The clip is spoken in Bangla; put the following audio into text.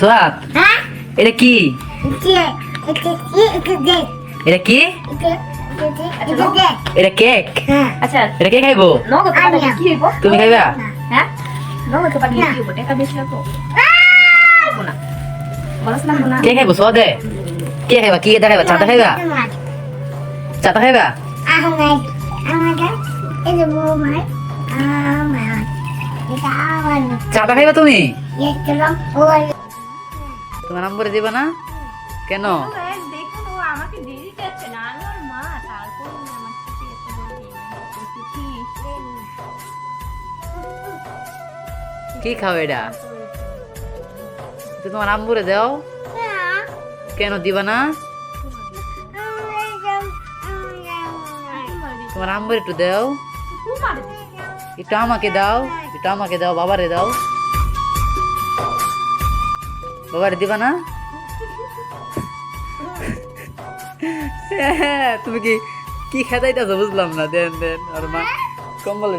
সোহাগ এটা কি? এটা কি? এটা কেক? আচ্ছা এটা কে খাইবো? নগদ টাকা দিয়ে কি হইব? তুমি খাইবা? হ্যাঁ নগদ টাকা দিয়ে কি হইব? টাকা বেশি লাগবো না বলছ না না কে খাইবো? সোদে কে খাইবা? কি দেখাইবা? চাটা খাইবা? চাটা খাইবা? চাটা খাইবা তুমি? তোমার নম্বরে দিবা না কেন? দেখুন ও আমাকে দেরি যাচ্ছে না আমি ওর মা তারপর আমার সাথে এত বড় কি খাও এটা? তো তোমার আম্বুরে দাও। কেন দিবা না? তোমার আম্বুরে একটু দাও, একটু আমাকে দাও, একটু আমাকে দাও, বাবারে দাও। বাবারে দিবা না? তুমি কি কি খেতাইতেছো বুঝলাম না। দেন দেন আর মা কম্বল